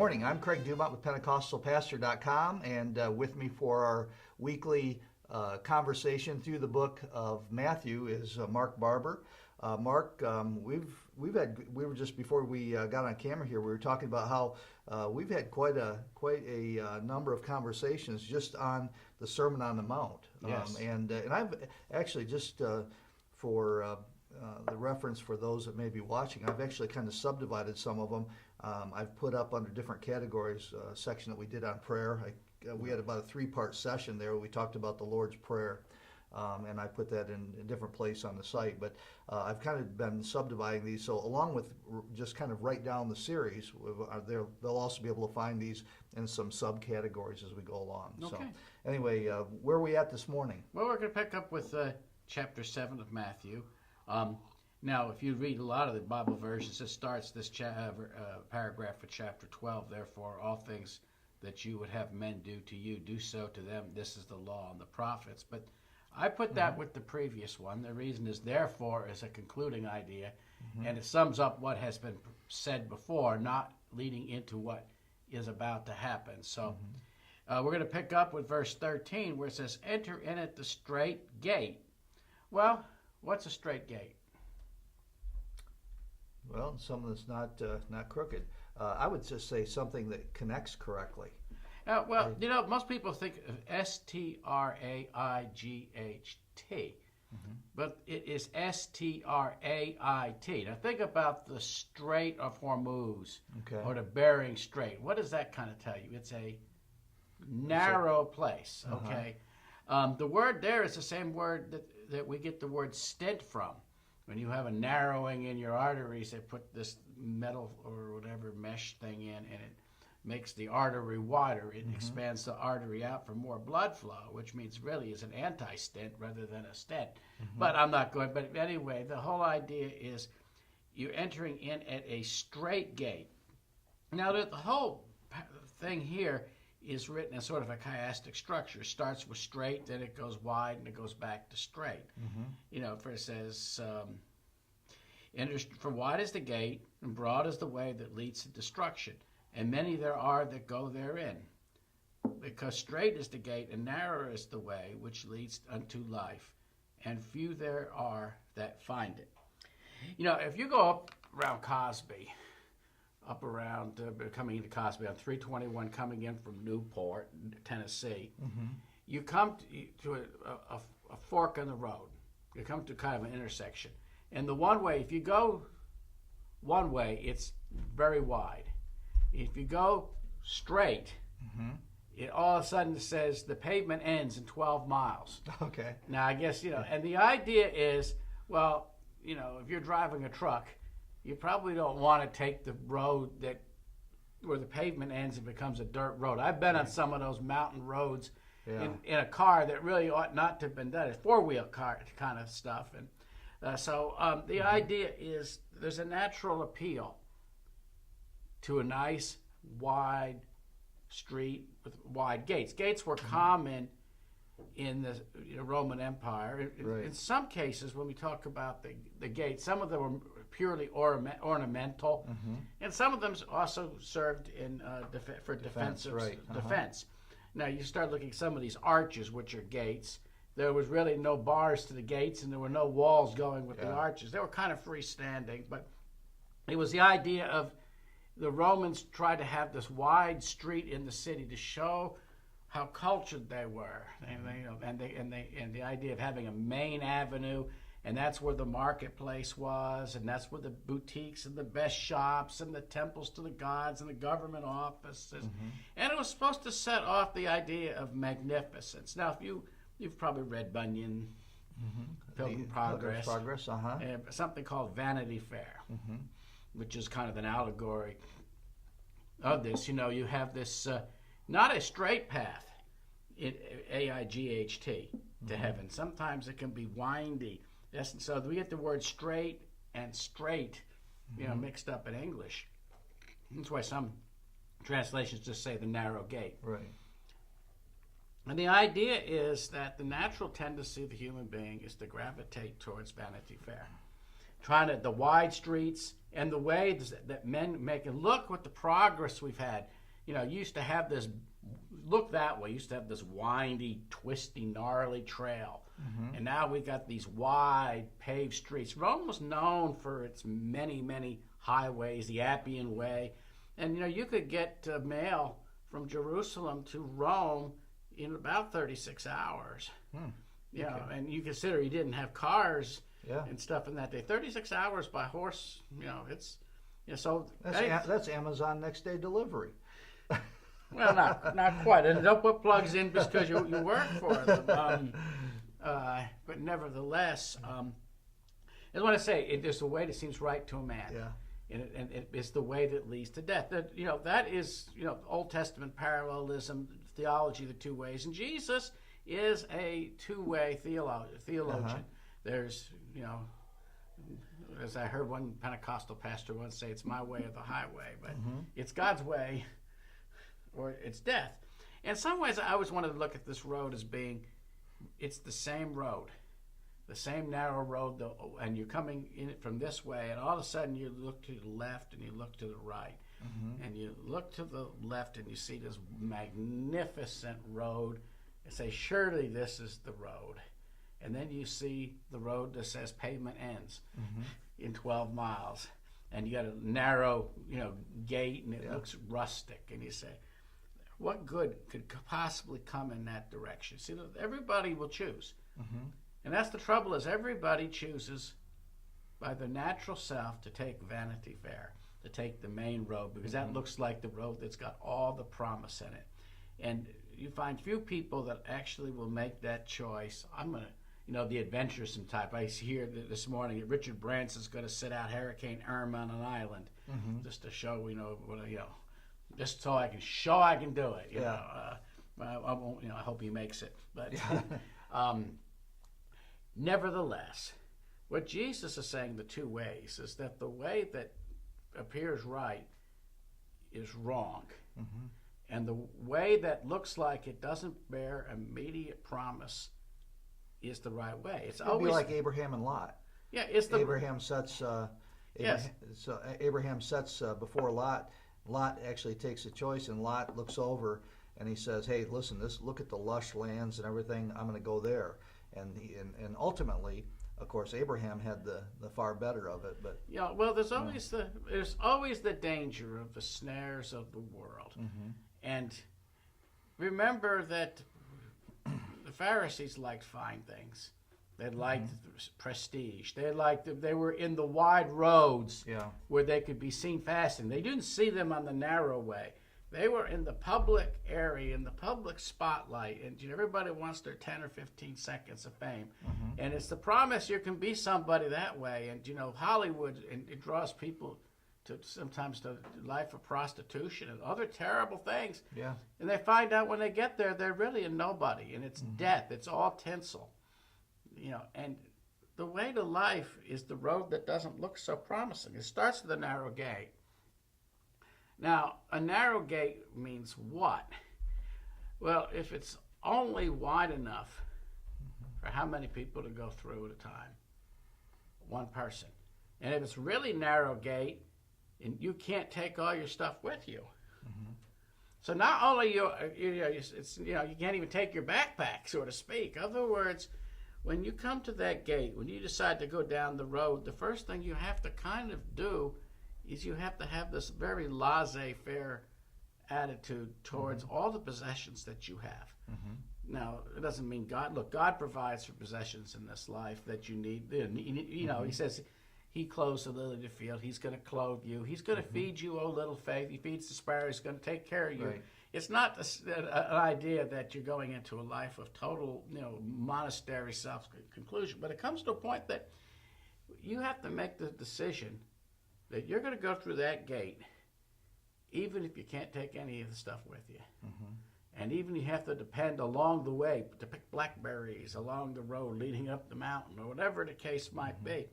morning. I'm Craig Dumont with PentecostalPastor.com, and with me for our weekly conversation through the book of Matthew is Mark Barber. Mark, we were just before we got on camera here, we were talking about how we've had quite a number of conversations just on the Sermon on the Mount. Yes. And I've actually just for the reference for those that may be watching, I've actually kind of subdivided some of them. I've put up under different categories a section that we did on prayer. We had about a 3-part session there where we talked about the Lord's Prayer, and I put that in a different place on the site. But I've kind of been subdividing these, so along with just kind of write down the series, they'll also be able to find these in some subcategories as we go along. Okay. So anyway, where are we at this morning? Well, we're going to pick up with chapter 7 of Matthew. Now, if you read a lot of the Bible versions, it starts this paragraph with chapter 12. Therefore, all things that you would have men do to you, do so to them. This is the law and the prophets. But I put that with the previous one. The reason is therefore is a concluding idea, and it sums up what has been said before, not leading into what is about to happen. So we're going to pick up with verse 13 where it says, enter in at the straight gate. Well, what's a straight gate? Well, something that's not crooked. I would just say something that connects correctly. Most people think of S-T-R-A-I-G-H-T, but it is S-T-R-A-I-T. Now think about the Strait of Hormuz, or the Bering Strait. What does that kind of tell you? It's a narrow place, okay? The word there is the same word that we get the word stent from. When you have a narrowing in your arteries, they put this metal or whatever mesh thing in, and it makes the artery wider. It expands the artery out for more blood flow, which means really is an anti-stent rather than a stent. But I'm not going. But anyway, the whole idea is you're entering in at a straight gate. Now, the whole thing here is written as sort of a chiastic structure. It starts with straight, then it goes wide, and it goes back to straight. First says, for wide is the gate, and broad is the way that leads to destruction, and many there are that go therein. Because straight is the gate, and narrow is the way which leads unto life, and few there are that find it. If you go up around Cosby, up around coming into Cosby on 321, coming in from Newport, Tennessee, you come to a fork in the road. You come to kind of an intersection. And the one way, if you go one way, it's very wide. If you go straight, it all of a sudden says the pavement ends in 12 miles. Okay. Now, I guess, and the idea is, well, if you're driving a truck, you probably don't want to take the road where the pavement ends and becomes a dirt road. I've been on some of those mountain roads in a car that really ought not to have been done. It's 4-wheel car kind of stuff. And so the idea is there's a natural appeal to a nice, wide street with wide gates. Gates were common in the Roman Empire. In some cases, when we talk about the gates, some of them were purely ornamental, and some of them also served in for defensive defense. Now you start looking at some of these arches, which are gates. There was really no bars to the gates, and there were no walls going with the arches. They were kind of freestanding, but it was the idea of the Romans tried to have this wide street in the city to show how cultured they were, and the idea of having a main avenue, and that's where the marketplace was, and that's where the boutiques and the best shops and the temples to the gods and the government offices, and it was supposed to set off the idea of magnificence. Now, if you've probably read Bunyan, Pilgrim's Progress, something called Vanity Fair, which is kind of an allegory of this. You have this. Not a straight path, A-I-G-H-T, to heaven. Sometimes it can be windy. So we get the word straight and straight, mixed up in English. That's why some translations just say the narrow gate. Right. And the idea is that the natural tendency of the human being is to gravitate towards Vanity Fair. the wide streets and the way that men make it. Look what the progress we've had. You know, you used to have this, look that way, you used to have this windy, twisty, gnarly trail. And now we got these wide paved streets. Rome was known for its many, many highways, the Appian Way. And, you know, you could get mail from Jerusalem to Rome in about 36 hours. You know, and you consider you didn't have cars and stuff in that day. 36 hours by horse, you know, it's, you know, so. That's Amazon next day delivery. Well, not quite. And don't put plugs in just because you work for them. But nevertheless, I just want to say, it's a way that seems right to a man. And it's the way that leads to death. That, you know, that is, you know, Old Testament parallelism, theology, the two ways. And Jesus is a two-way theologian. There's, you know, as I heard one Pentecostal pastor once say, it's my way or the highway. But it's God's way or it's death. In some ways, I always wanted to look at this road as being, it's the same road, the same narrow road, and you're coming in it from this way, and all of a sudden you look to the left and you look to the right, and you look to the left and you see this magnificent road and say, surely this is the road. And then you see the road that says pavement ends in 12 miles, and you got a narrow, you know, gate, and it looks rustic, and you say, what good could possibly come in that direction? See, everybody will choose. And that's the trouble, is everybody chooses by their natural self to take Vanity Fair, to take the main road, because that looks like the road that's got all the promise in it. And you find few people that actually will make that choice. I'm going to, you know, the adventuresome type. I hear this morning that Richard Branson's going to sit out Hurricane Irma on an island just to show, you know, just so I can show I can do it. You know, I won't. You know, I hope he makes it. But nevertheless, what Jesus is saying, the two ways, is that the way that appears right is wrong, and the way that looks like it doesn't bear immediate promise is the right way. It's always be like Abraham and Lot. Yeah, it's the Abraham sets. So Abraham sets before Lot. Lot actually takes a choice, and Lot looks over and he says, "Hey, listen, look at the lush lands and everything. I'm going to go there." And ultimately, of course, Abraham had the far better of it. But yeah, well, there's always the danger of the snares of the world, and remember that the Pharisees liked fine things. They liked prestige. They were in the wide roads where they could be seen fasting. They didn't see them on the narrow way. They were in the public area, in the public spotlight, and everybody wants their 10 or 15 seconds of fame. And it's the promise you can be somebody that way. And, you know, Hollywood, and it draws people sometimes to life of prostitution and other terrible things. And they find out when they get there, they're really a nobody, and it's death. It's all tinsel. You know, and the way to life is the road that doesn't look so promising. It starts with a narrow gate. Now, a narrow gate means what? Well, if it's only wide enough for how many people to go through at a time? One person. And if it's really narrow gate, and you can't take all your stuff with you. So not only you can't even take your backpack, so to speak. In other words, when you come to that gate, when you decide to go down the road, the first thing you have to kind of do is you have to have this very laissez-faire attitude towards all the possessions that you have. Now, it doesn't mean God provides for possessions in this life that you need. You know, he says he clothes the lily of the field. He's going to clothe you. He's going to feed you, O little faith. He feeds the sparrows. He's going to take care of you. It's not an idea that you're going into a life of total, you know, monastery self-conclusion, but it comes to a point that you have to make the decision that you're going to go through that gate, even if you can't take any of the stuff with you. And even you have to depend along the way to pick blackberries along the road leading up the mountain, or whatever the case might be.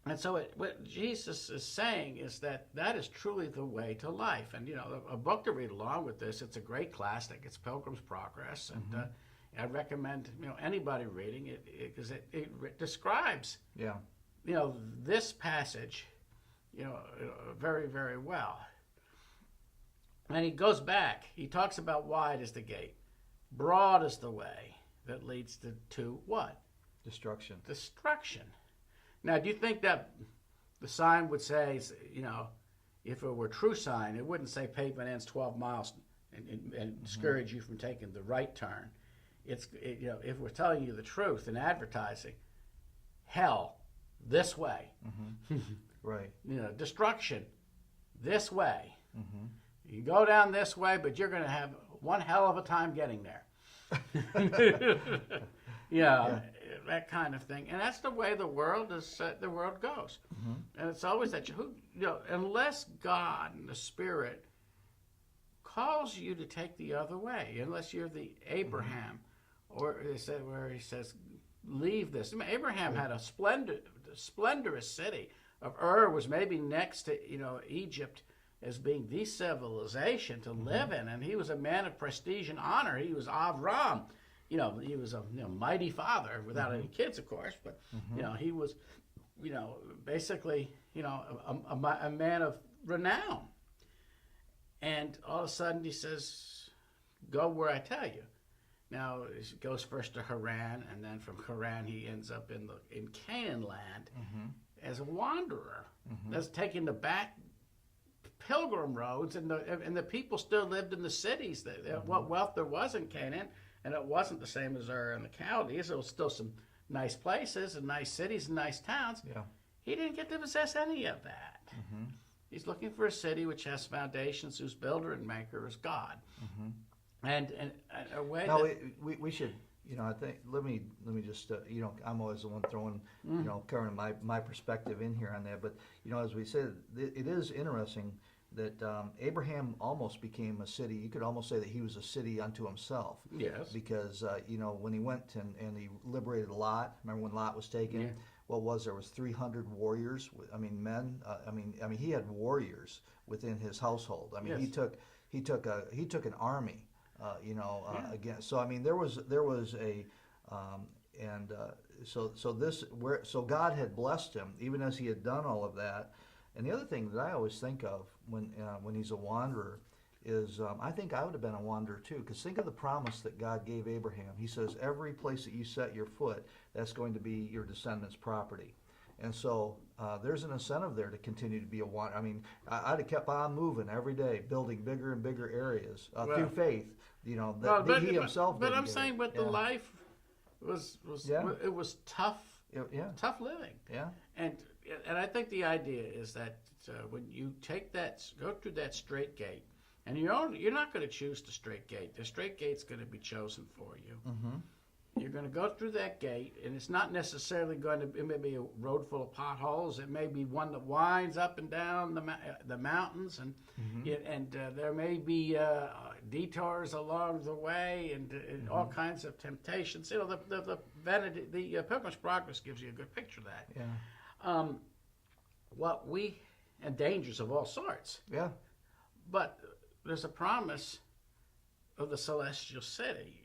And so what Jesus is saying is that is truly the way to life. And, you know, a book to read along with this, it's a great classic. It's Pilgrim's Progress. And I recommend, you know, anybody reading it because it describes this passage, very, very well. And he goes back. He talks about wide is the gate, broad is the way that leads to what? Destruction. Destruction. Now, do you think that the sign would say, if it were a true sign, it wouldn't say pavement ends 12 miles and discourage you from taking the right turn? If we're telling you the truth in advertising, hell, this way. Right. Destruction, this way. Mm-hmm. You go down this way, but you're going to have one hell of a time getting there. Yeah. That kind of thing, and that's the way the world goes. Mm-hmm. And it's always that unless God and the Spirit calls you to take the other way, unless you're the Abraham, or where he says, leave this. I mean, Abraham had a splendorous city. Of Ur was maybe next to Egypt as being the civilization to live in, and he was a man of prestige and honor. He was Avram. He was a mighty father without any kids, of course, but he was, basically, a man of renown. And all of a sudden he says, "Go where I tell you." Now he goes first to Haran, and then from Haran he ends up in Canaan land as a wanderer. That's taking the back pilgrim roads, and the people still lived in the cities. What wealth there was in Canaan. And it wasn't the same as Ur and the Chaldees. There was still some nice places and nice cities and nice towns. Yeah. He didn't get to possess any of that. He's looking for a city which has foundations, whose builder and maker is God. And a way now we should, I think, let me just, I'm always the one throwing, covering my perspective in here on that. But, as we said, it is interesting that Abraham almost became a city. You could almost say that he was a city unto himself. Yes. Because, when he went and he liberated Lot, remember when Lot was taken? Yeah. What was there was 300 warriors, men. He had warriors within his household. Yes. he took an army, again. So, there was a, so God had blessed him, even as he had done all of that. And the other thing that I always think of when he's a wanderer is I think I would have been a wanderer too, because think of the promise that God gave Abraham. He says, every place that you set your foot, that's going to be your descendants' property. And so there's an incentive there to continue to be a wanderer. I'd have kept on moving every day, building bigger and bigger areas through faith. He himself. But I'm saying, the life was it was tough. Tough living. Yeah. And I think the idea is that when you go through that straight gate, and you're not going to choose the straight gate. The straight gate's going to be chosen for you. You're going to go through that gate, and it's not necessarily it may be a road full of potholes. It may be one that winds up and down the mountains, and there may be detours along the way, and all kinds of temptations. The Pilgrim's Progress gives you a good picture of that. Yeah. And dangers of all sorts. Yeah. But there's a promise of the celestial city,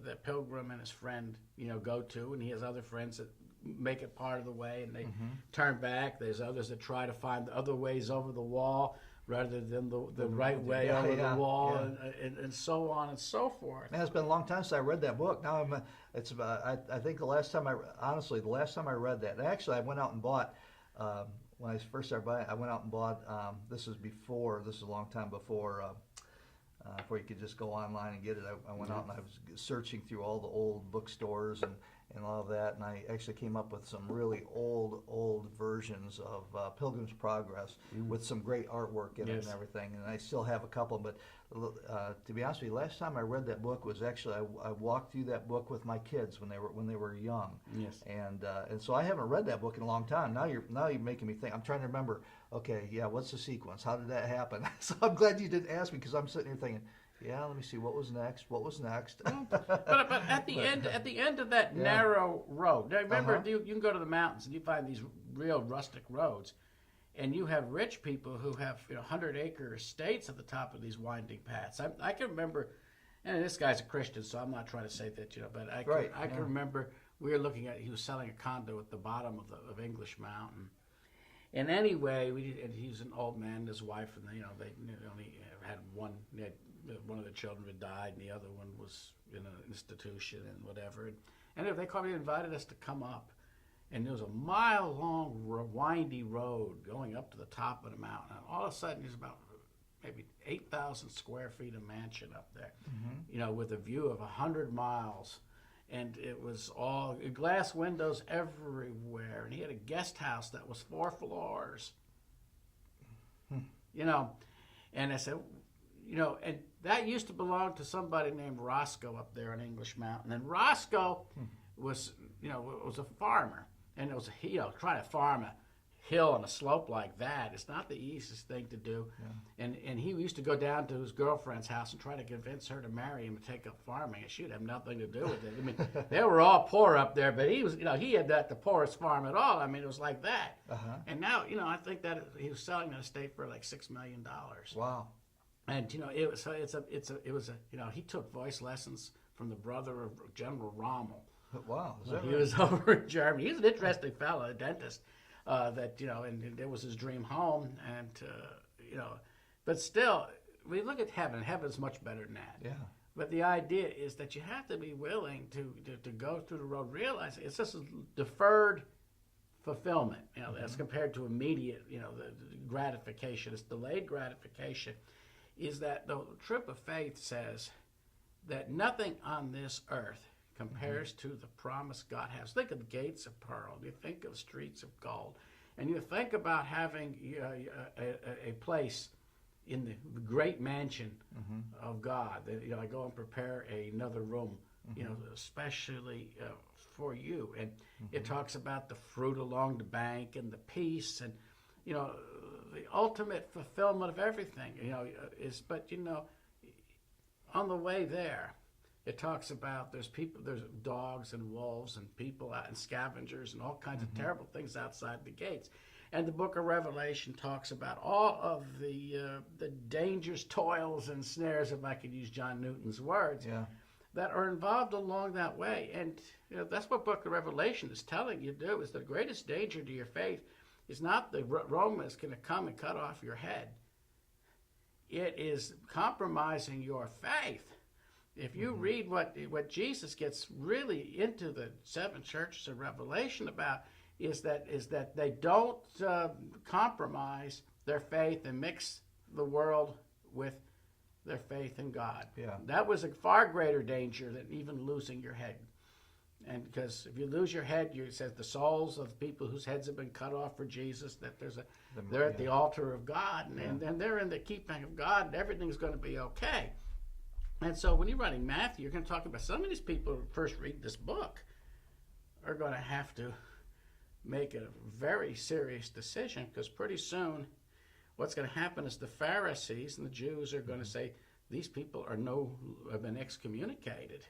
that Pilgrim and his friend, go to, and he has other friends that make it part of the way, and they turn back. There's others that try to find other ways over the wall rather than the right way over the wall, and so on and so forth. Man, it's been a long time since I read that book. Now I think the last time I read that, actually I went out and bought, when I first started buying, I went out and bought, this is a long time before you could just go online and get it. I went out and I was searching through all the old bookstores and all of that, and I actually came up with some really old versions of Pilgrim's Progress with some great artwork in it and everything, and I still have a couple. But to be honest with you, last time I read that book was actually I walked through that book with my kids when they were young. Yes. And so I haven't read that book in a long time. Now you're making me think. I'm trying to remember. Okay, what's the sequence? How did that happen? So I'm glad you didn't ask me, because I'm sitting here thinking, let me see, what was next? But at the end of that narrow road, now remember, you can go to the mountains and you find these real rustic roads, and you have rich people who have 100-acre estates at the top of these winding paths. I can remember, and this guy's a Christian, so I'm not trying to say that, but I can remember we were looking at, he was selling a condo at the bottom of English Mountain. And anyway, and he was an old man and his wife, and they only had one. One of the children had died, and the other one was in an institution and whatever. And they called me, invited us to come up, and there was a mile-long, windy road going up to the top of the mountain. And all of a sudden, there's about maybe 8,000 square feet of mansion up there, with a view of 100 miles. And it was all glass windows everywhere. And he had a guest house that was 4 floors. And I said, and that used to belong to somebody named Roscoe up there on English Mountain. And Roscoe was a farmer. And it was, trying to farm a hill on a slope like that, it's not the easiest thing to do. Yeah. And he used to go down to his girlfriend's house and try to convince her to marry him and take up farming, and she'd have nothing to do with it. I mean, they were all poor up there, but he was, he had the poorest farm at all. I mean, it was like that. And now, I think that he was selling that estate for like $6 million. Wow. And he took voice lessons from the brother of General Rommel. Wow. He was over in Germany. He's an interesting fellow, a dentist. And it was his dream home, and but still, we look at heaven. Heaven's much better than that. Yeah. But the idea is that you have to be willing to go through the road, realizing it's just a deferred fulfillment. As compared to immediate, the gratification. It's delayed gratification. Is that the trip of faith says that nothing on this earth compares to the promise God has. Think of the gates of pearl. You think of streets of gold. And you think about having a place in the great mansion of God. I go and prepare another room, especially for you. And it talks about the fruit along the bank and the peace and, the ultimate fulfillment of everything, but on the way there, it talks about there's dogs and wolves and people out and scavengers and all kinds of terrible things outside the gates. And the book of Revelation talks about all of the dangers, toils, and snares, if I could use John Newton's words, that are involved along that way. And that's what book of Revelation is telling you to do, is the greatest danger to your faith is not the Roman is going to come and cut off your head. It is compromising your faith. If you read what Jesus gets really into the 7 churches of Revelation about, is that they don't compromise their faith and mix the world with their faith in God. Yeah. That was a far greater danger than even losing your head. And because if you lose your head, it says the souls of people whose heads have been cut off for Jesus, that they're at the altar of God, and they're in the keeping of God, and everything's going to be okay. And so when you're writing Matthew, you're going to talk about some of these people who first read this book are going to have to make a very serious decision, because pretty soon what's going to happen is the Pharisees and the Jews are going to say, these people have been excommunicated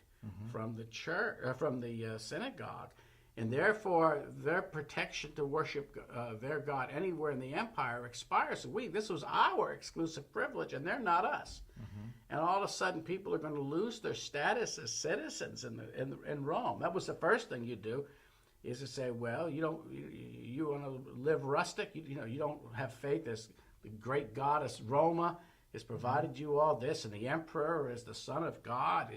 from the church, from the synagogue, and therefore their protection to worship their God anywhere in the empire expires. This was our exclusive privilege, and they're not us. And all of a sudden, people are going to lose their status as citizens in Rome. That was the first thing you do, is to say, well, you want to live rustic. You don't have faith as the great goddess Roma has provided you all this, and the emperor is the son of God.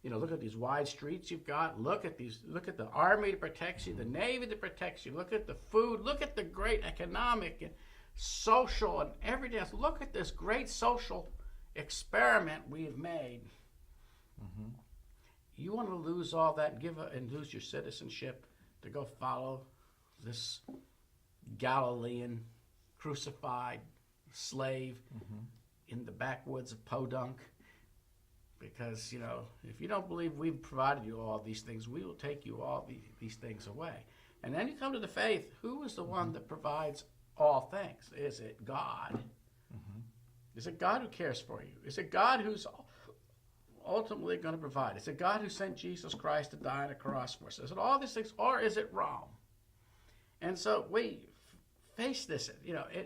Look at these wide streets you've got. Look at the army that protects you, the navy that protects you. Look at the food. Look at the great economic and social and everything else. Look at this great social experiment we've made. You want to lose all that and lose your citizenship to go follow this Galilean crucified slave in the backwoods of Podunk? Because, if you don't believe we've provided you all these things, we will take you all these things away. And then you come to the faith. Who is the one that provides all things? Is it God? Is it God who cares for you? Is it God who's ultimately going to provide? Is it God who sent Jesus Christ to die on a cross for us? Is it all these things, or is it Rome? And so we face this.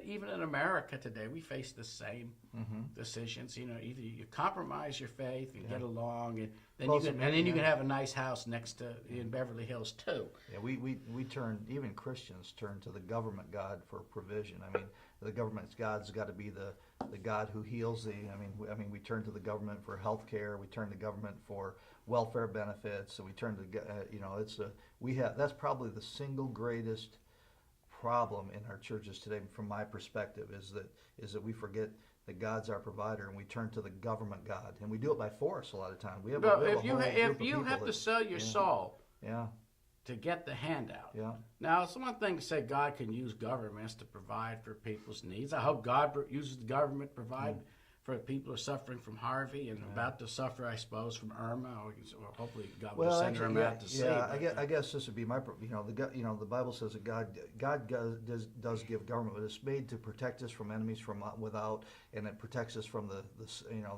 Even in America today, we face the same decisions. Either you compromise your faith and get along, and then you can have a nice house next to in Beverly Hills too. Yeah, we turn, even Christians turn to the government God for provision. I mean, the government's God's got to be the God who heals thee. I mean, we turn to the government for health care. We turn to government for welfare benefits. So we turn to that's probably the single greatest problem in our churches today, from my perspective, is that we forget that God's our provider and we turn to the government God, and we do it by force a lot of time. If you have to sell your soul, yeah, to get the handout. Yeah. Now, it's one thing to say God can use governments to provide for people's needs. I hope God uses the government to provide for people who are suffering from Harvey and about to suffer, I suppose, from Irma. Or hopefully, God will send Irma out to save. I guess this would be my. The Bible says that God does give government, but it's made to protect us from enemies from without, and it protects us from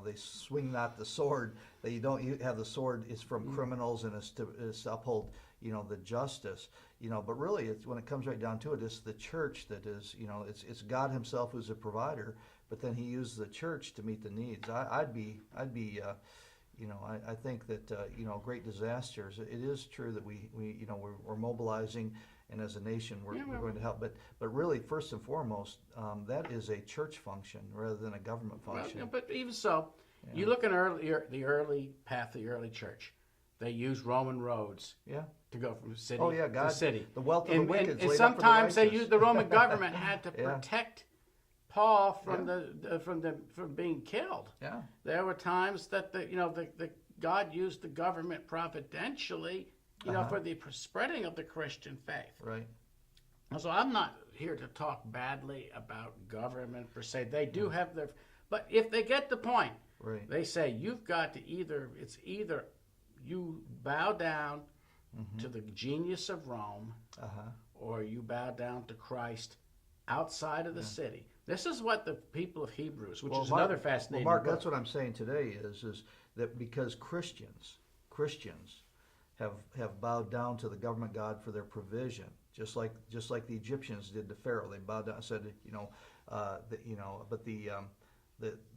they swing not the sword. That you have the sword is from criminals, and it's to uphold the justice. But really, it's when it comes right down to it, it's the church that is. It's God Himself who's a provider. But then He uses the church to meet the needs. I think that great disasters. It is true that we're mobilizing, and as a nation we're going to help. But really, first and foremost, that is a church function rather than a government function. Well, but even so, you look at the early path of the early church. They used Roman roads. To go from city to city. The wealth of the wicked. And sometimes they used the Roman government had to protect Paul from being killed. Yeah. There were times that the God used the government providentially, for the spreading of the Christian faith. Right. So I'm not here to talk badly about government per se. They do have their, but if they get the point, they say you've got to either you bow down to the genius of Rome, or you bow down to Christ outside of the city. This is what the people of Hebrews, which is another fascinating Mark, book. that's what I'm saying today is that because Christians have bowed down to the government God for their provision, just like the Egyptians did to Pharaoh. They bowed down and said, but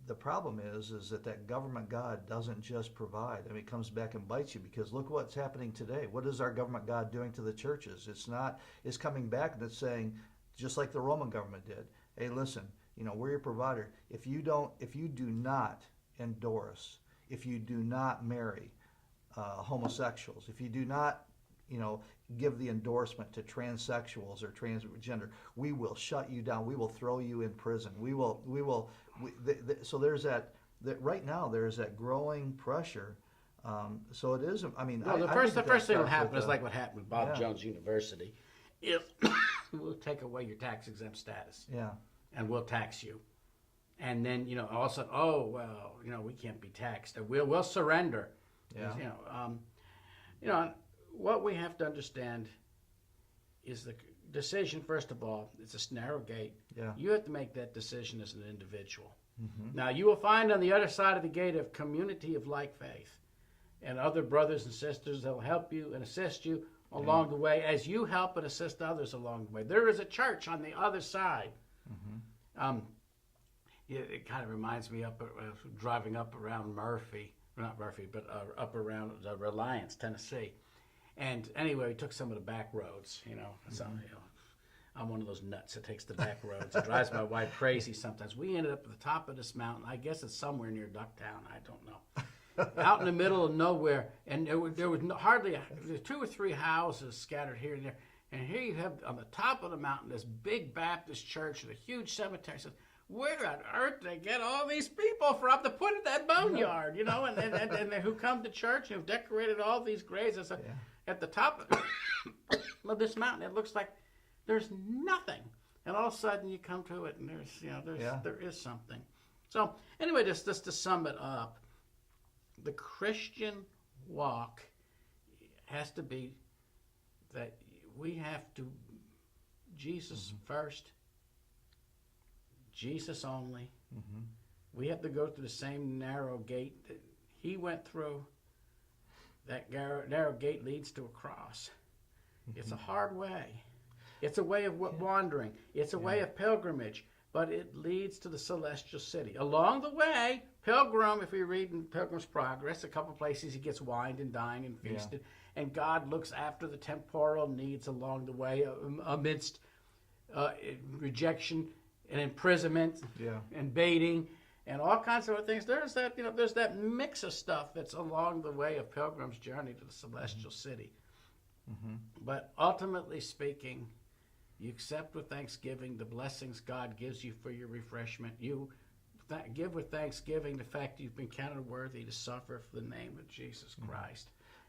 the problem is that government God doesn't just provide. I mean, it comes back and bites you, because look what's happening today. What is our government God doing to the churches? It's coming back and it's saying, just like the Roman government did, hey, listen, we're your provider. If you do not endorse, if you do not marry homosexuals, if you do not, give the endorsement to transsexuals or transgender, we will shut you down. We will throw you in prison. So there's that right now there's that growing pressure. So it is. I mean, the first thing that'll happen is like what happened with Bob Jones University. We'll take away your tax exempt status. Yeah. And we'll tax you. And then, all of a sudden, we can't be taxed. We'll surrender. Yeah. What we have to understand is the decision, first of all, it's a narrow gate. Yeah. You have to make that decision as an individual. Mm-hmm. Now, you will find on the other side of the gate a community of like faith and other brothers and sisters that will help you and assist you along the way as you help and assist others along the way. There is a church on the other side. Mm-hmm. It kind of reminds me of driving up around up around Reliance, Tennessee. And anyway, we took some of the back roads, So, I'm one of those nuts that takes the back roads. It drives my wife crazy sometimes. We ended up at the top of this mountain. I guess it's somewhere near Ducktown. I don't know. Out in the middle of nowhere, and there was hardly there's 2 or 3 houses scattered here and there. And here you have on the top of the mountain this big Baptist church with a huge cemetery. So, where on earth did they get all these people from to put in that boneyard, and who come to church and have decorated all these graves? So, at the top of this mountain, it looks like there's nothing, and all of a sudden you come to it, and there is something. So anyway, just to sum it up, the Christian walk has to be that we have to Jesus first, Jesus only. Mm-hmm. We have to go through the same narrow gate that He went through. That narrow gate leads to a cross. Mm-hmm. It's a hard way. It's a way of wandering. It's a way of pilgrimage, but it leads to the celestial city. Along the way, Pilgrim, if we read in Pilgrim's Progress, a couple places he gets wined and dined and feasted, and God looks after the temporal needs along the way amidst rejection and imprisonment and baiting and all kinds of other things. There's that mix of stuff that's along the way of Pilgrim's journey to the celestial city. But ultimately speaking, you accept with thanksgiving the blessings God gives you for your refreshment. You give with thanksgiving the fact you've been counted worthy to suffer for the name of Jesus Christ.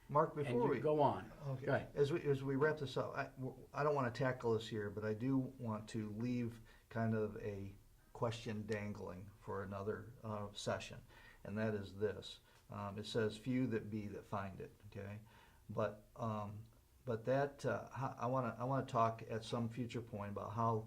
Mark, before we go on, okay, go ahead. As we wrap this up, I don't want to tackle this here, but I do want to leave kind of a question dangling for another session, and that is this: it says, "Few that be that find it." Okay, but that I want to talk at some future point about how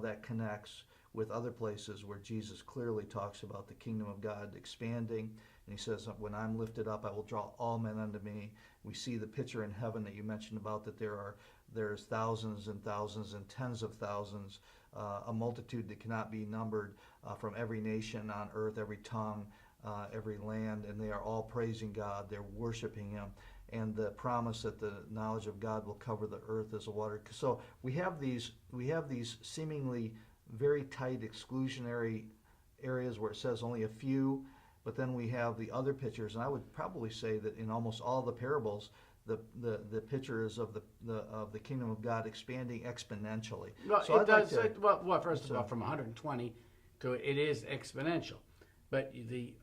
that connects with other places where Jesus clearly talks about the kingdom of God expanding. And he says, when I'm lifted up, I will draw all men unto me. We see the picture in heaven that you mentioned about that there's thousands and thousands and tens of thousands, a multitude that cannot be numbered from every nation on earth, every tongue, every land, and they are all praising God. They're worshiping him. And the promise that the knowledge of God will cover the earth as a water. So we have these seemingly very tight exclusionary areas where it says only a few, but then we have the other pictures, and I would probably say that in almost all the parables, the picture is of the kingdom of God expanding exponentially. Well, so it does. First of all, from 120 to it is exponential. But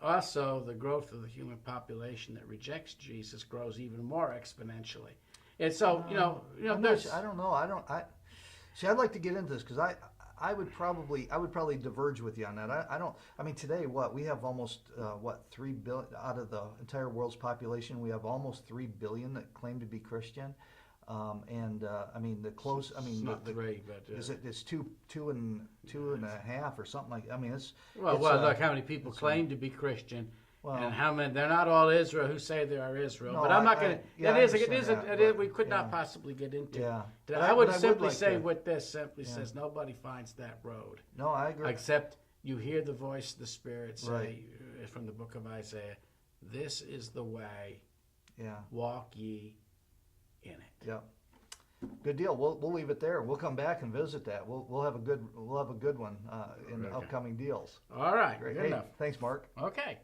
also the growth of the human population that rejects Jesus grows even more exponentially. And so there's. I don't know. I'd like to get into this because I would probably diverge with you on that. I mean, today we have almost 3 billion out of the entire world's population. We have almost 3 billion that claim to be Christian. I mean it's not three, but it's two and a half or something like. I mean, it's look how many people claim to be Christian, and how many. They're not all Israel who say they are Israel. No, but I'm not going to. We could yeah. not possibly get into. Yeah, Today. I would simply say what this simply says: nobody finds that road. No, I agree. Except you hear the voice of the Spirit say from the book of Isaiah, "This is the way. Yeah, walk ye in it." Yep. Good deal. We'll leave it there. We'll come back and visit that. We'll have a good one in the upcoming deals. All right. Great. Good enough. Thanks, Mark. Okay.